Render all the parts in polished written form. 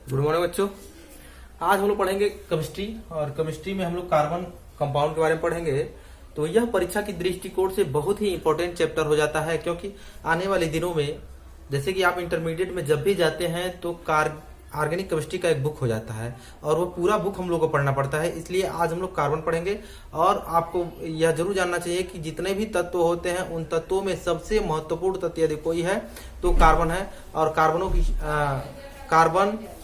Good morning बच्चों। आज हम लोग पढ़ेंगे केमिस्ट्री, और केमिस्ट्री में हम लोग कार्बन कंपाउंड के बारे में पढ़ेंगे। तो यह परीक्षा की दृष्टिकोण से बहुत ही इंपॉर्टेंट चैप्टर हो जाता है, क्योंकि आने वाले दिनों में जैसे कि आप इंटरमीडिएट में जब भी जाते हैं तो ऑर्गेनिक केमिस्ट्री का एक बुक हो जाता है, और वो पूरा बुक हम लोग को पढ़ना पड़ता है। इसलिए आज हम लोग कार्बन पढ़ेंगे। और आपको यह जरूर जानना चाहिए कि जितने भी तत्व होते हैं उन तत्वों में सबसे महत्वपूर्ण तत्व यदि कोई है तो कार्बन है। और कार्बनों की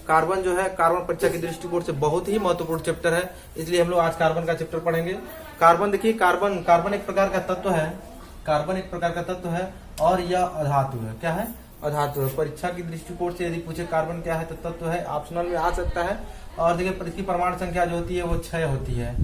कार्बन जो है कार्बन परीक्षा की दृष्टिकोण से बहुत ही महत्वपूर्ण चैप्टर है, इसलिए हम लोग आज कार्बन का चैप्टर पढ़ेंगे। कार्बन देखिए, कार्बन एक प्रकार का तत्व है। कार्बन एक प्रकार का तत्व है और यह अधातु है। क्या है? अधातु है। परीक्षा की दृष्टिकोण से यदि पूछे कार्बन क्या है तो तत्व है, ऑप्शनल में आ सकता है। और देखिए इसकी परमाणु संख्या जो होती है वो 6 होती है।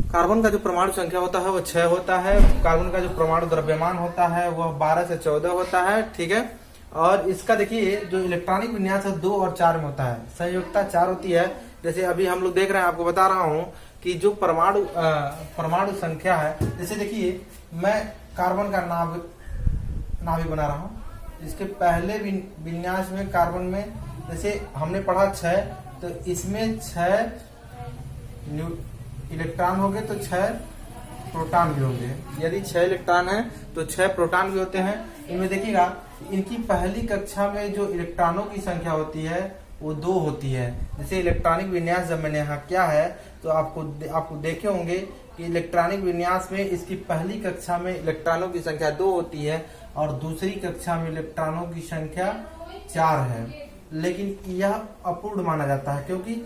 कार्बन का जो परमाणु संख्या होता है वो 6 होता है। कार्बन का जो परमाणु द्रव्यमान होता है वह 12 से 14 होता है। ठीक है। और इसका देखिए जो इलेक्ट्रॉनिक विन्यास है 2 और 4 में होता है। संयोजकता 4 होती है। जैसे अभी हम लोग देख रहे हैं, आपको बता रहा हूं कि जो परमाणु संख्या है, जैसे देखिए मैं कार्बन का नाभिक बना रहा हूं। इसके पहले विन्यास में कार्बन में जैसे हमने पढ़ा 6, तो इसमें 6 इलेक्ट्रॉन हो गए तो 6 प्रोटॉन भी होंगे। यदि 6 इलेक्ट्रॉन है तो 6 प्रोटॉन भी होते हैं। इनमें देखिएगा इनकी पहली कक्षा में जो इलेक्ट्रॉनों की संख्या होती है वो 2 होती है। जैसे इलेक्ट्रॉनिक विन्यास जब मैंने यहाँ क्या है तो आपको देखे होंगे कि इलेक्ट्रॉनिक विन्यास में इसकी पहली कक्षा में इलेक्ट्रॉनों की संख्या 2 होती है और दूसरी कक्षा में इलेक्ट्रॉनों की संख्या 4 है। लेकिन यह अपूर्ण माना जाता है, क्योंकि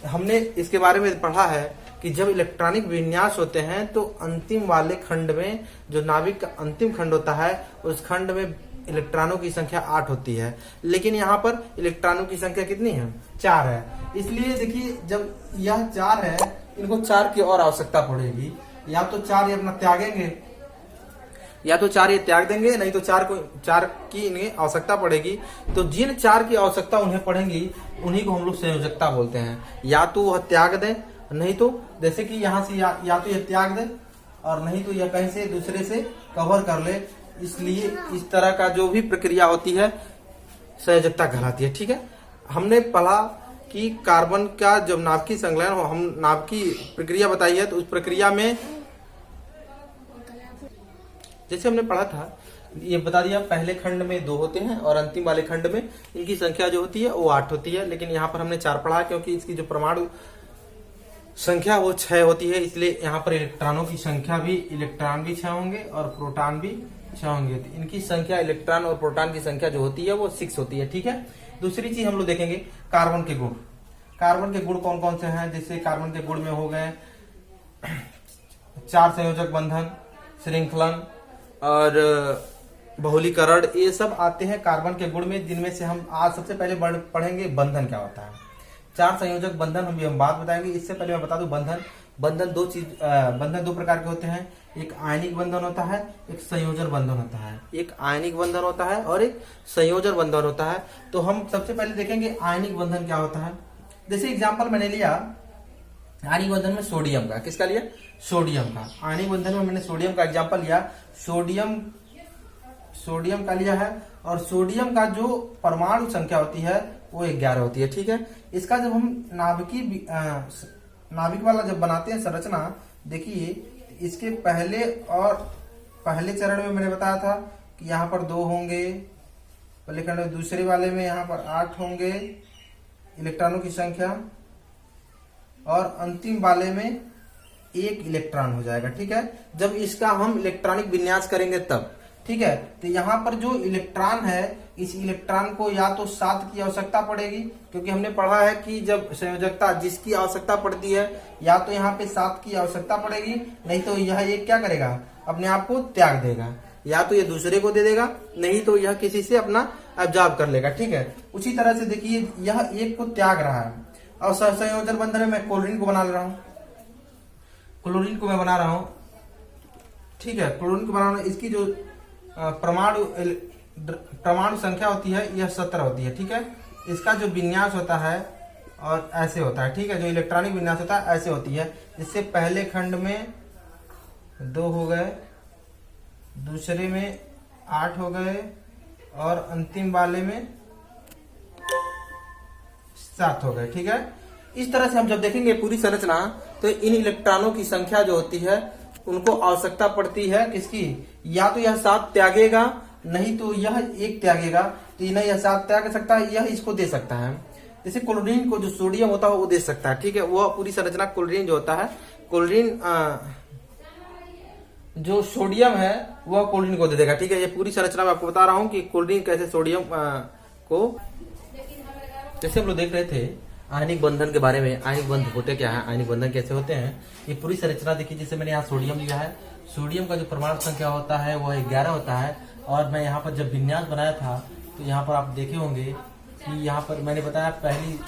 हमने इसके बारे में पढ़ा है कि जब इलेक्ट्रॉनिक विन्यास होते हैं तो अंतिम वाले खंड में, जो नाभिक का अंतिम खंड होता है, उस खंड में इलेक्ट्रॉनों की संख्या 8 होती है। लेकिन यहाँ पर इलेक्ट्रॉनों की संख्या कितनी है? 4 है। इसलिए देखिए जब यह 4 है, इनको 4 की और आवश्यकता पड़ेगी। या तो 4 ये अपना त्यागेंगे, या तो 4 ये त्याग देंगे, नहीं तो 4 की इन्हें आवश्यकता पड़ेगी। तो जिन 4 की आवश्यकता उन्हें पड़ेगी उन्हीं को हम लोग संयोजकता बोलते हैं। या तो वह त्याग दें, नहीं तो जैसे कि यहाँ से या तो यह त्याग दे और नहीं तो यह कहीं से दूसरे से कवर कर ले। इसलिए इस तरह का जो भी प्रक्रिया होती है संयोजकता कहलाती है। ठीक है। हमने पढ़ा कि कार्बन का जब नाभिकीय संलयन हो, हम नाभिकीय प्रक्रिया बताई है, तो उस प्रक्रिया में जैसे हमने पढ़ा था, ये बता दिया पहले खंड में 2 होते हैं और अंतिम वाले खंड में इनकी संख्या जो होती है वो 8 होती है। लेकिन यहाँ पर हमने 4 पढ़ा, क्योंकि इसकी जो परमाणु संख्या वो 6 होती है। इसलिए यहाँ पर इलेक्ट्रॉनों की संख्या भी, इलेक्ट्रॉन भी 6 होंगे और प्रोटॉन भी 6 होंगे। तो इनकी संख्या, इलेक्ट्रॉन और प्रोटॉन की संख्या जो होती है वो 6 होती है। ठीक है। दूसरी चीज हम लोग देखेंगे कार्बन के गुण। कार्बन के गुण कौन कौन से हैं? जैसे कार्बन के गुण में हो गए 4 संयोजक बंधन, श्रृंखलन और बहुलीकरण, ये सब आते हैं कार्बन के गुण में, जिनमें से हम आज सबसे पहले पढ़ेंगे बंधन क्या होता है। 4 संयोजक बंधन हम बात बताएंगे। इससे पहले मैं बता दूं बंधन 2 प्रकार के होते हैं। एक आयनिक बंधन होता है, एक संयोजन बंधन होता है। एक आयनिक बंधन होता है और एक संयोजन बंधन होता है। तो हम सबसे पहले देखेंगे आयनिक बंधन क्या होता है। जैसे एग्जांपल मैंने लिया आयनिक बंधन में सोडियम का। किसका लिया? सोडियम का। आयनिक बंधन में मैंने सोडियम का एग्जांपल लिया। सोडियम का लिया है, और सोडियम का जो परमाणु संख्या होती है वो 11 होती है। ठीक है। इसका जब हम नाभिक वाला जब बनाते हैं संरचना, देखिए इसके पहले चरण में मैंने बताया था कि यहाँ पर 2 होंगे पहले खंड में, दूसरे वाले में यहाँ पर 8 होंगे इलेक्ट्रॉनों की संख्या, और अंतिम वाले में 1 इलेक्ट्रॉन हो जाएगा। ठीक है। जब इसका हम इलेक्ट्रॉनिक विन्यास करेंगे तब। ठीक है। तो यहाँ पर जो इलेक्ट्रॉन है, इस इलेक्ट्रॉन को या तो 7 की आवश्यकता पड़ेगी, क्योंकि हमने पढ़ा है कि जब संयोजकता जिसकी आवश्यकता पड़ती है, या तो यहाँ पे 7 की आवश्यकता पड़ेगी, नहीं तो यह एक क्या करेगा, अपने आप को त्याग देगा। या तो ये दूसरे को दे देगा, नहीं तो यह किसी से अपना एब्जॉर्ब कर लेगा। ठीक है। उसी तरह से देखिए यह एक को त्याग रहा है। और संयोजन बंधन में मैं क्लोरीन को बना ले रहा हूँ, क्लोरीन को मैं बना रहा हूँ। ठीक है। क्लोरीन को बनाना, इसकी जो परमाणु संख्या होती है यह 17 होती है। ठीक है। इसका जो विन्यास होता है और ऐसे होता है। ठीक है। जो इलेक्ट्रॉनिक विन्यास होता है ऐसे होती है, जिससे पहले खंड में 2 हो गए, दूसरे में 8 हो गए और अंतिम वाले में 7 हो गए। ठीक है, इस तरह से हम जब देखेंगे पूरी संरचना तो इन इलेक्ट्रॉनों की संख्या जो होती है उनको आवश्यकता पड़ती है किसकी, या तो यह 7 त्यागेगा, नहीं तो यह 1 त्यागेगा, तो नहीं यह 7 त्याग सकता है, यह इसको दे सकता है। जैसे क्लोरीन को जो सोडियम होता है वो दे सकता है। ठीक है, वो पूरी संरचना क्लोरीन जो होता है, क्लोरीन जो सोडियम है वह क्लोरीन को दे देगा। ठीक है, ये पूरी संरचना मैं आपको बता रहा हूँ कि क्लोरीन कैसे सोडियम को, जैसे हम लोग देख रहे थे आयनिक बंधन के बारे में, आयनिक बंध होते क्या है, आयनिक बंधन कैसे होते हैं, ये पूरी संरचना देखिए। जैसे मैंने यहाँ सोडियम लिया है, सोडियम का जो परमाणु संख्या होता है वह 11 होता है, और मैं यहाँ पर जब विन्यास बनाया था तो यहाँ पर आप देखे होंगे कि यहाँ पर मैंने बताया पहली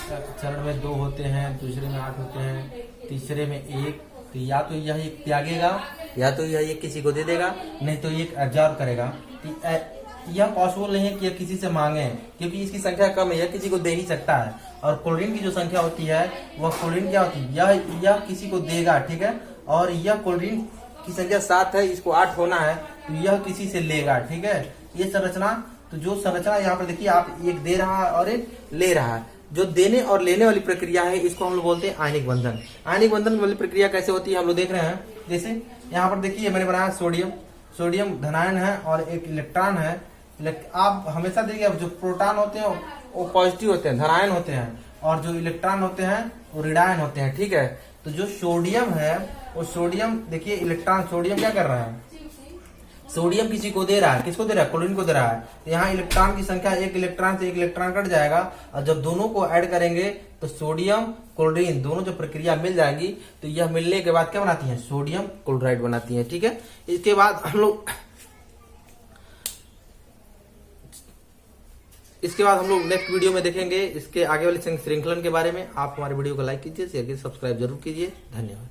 चरण में 2 होते हैं, दूसरे में 8 होते हैं, तीसरे में 1, तो या तो यह 1 त्यागेगा, या तो यह 1 किसी को दे देगा, नहीं तो 1 एब्जॉर्ब करेगा। यह पॉसिबल नहीं है कि यह किसी से मांगे, क्योंकि इसकी संख्या कम है, यह किसी को दे ही सकता है। और क्लोरीन की जो संख्या होती है वह क्लोरीन क्या होती है, यह किसी को देगा। ठीक है, और यह क्लोरीन की संख्या 7 है, इसको 8 होना है, तो यह किसी से लेगा। ठीक है, ये संरचना, तो जो संरचना यहाँ पर देखिए आप 1 दे रहा है और 1 ले रहा है, जो देने और लेने वाली प्रक्रिया है इसको हम लोग बोलते हैं आयनिक बंधन। आयनिक बंधन वाली प्रक्रिया कैसे होती है हम लोग देख रहे हैं। जैसे यहाँ पर देखिए मैंने बनाया सोडियम, सोडियम धनायन है और 1 इलेक्ट्रॉन है। आप हमेशा देखिए जो प्रोटॉन होते हैं वो पॉजिटिव होते हैं, धनायन होते हैं, और जो इलेक्ट्रॉन होते हैं वो ऋणायन होते हैं। ठीक है, तो जो सोडियम है वो सोडियम देखिए इलेक्ट्रॉन, सोडियम क्या कर रहा है, सोडियम किसी को दे रहा है, किसको दे रहा है, क्लोरीन को दे रहा है। तो यहाँ इलेक्ट्रॉन की संख्या 1 इलेक्ट्रॉन से 1 इलेक्ट्रॉन कट जाएगा, और जब दोनों को ऐड करेंगे तो सोडियम क्लोरीन दोनों जो प्रक्रिया मिल जाएंगी, तो यह मिलने के बाद क्या बनाती है, सोडियम क्लोराइड बनाती है। ठीक है, इसके बाद हम लोग नेक्स्ट वीडियो में देखेंगे इसके आगे वाले श्रृंखलन के बारे में। आप हमारे वीडियो को लाइक कीजिए, शेयर कीजिए, सब्सक्राइब जरूर कीजिए। धन्यवाद।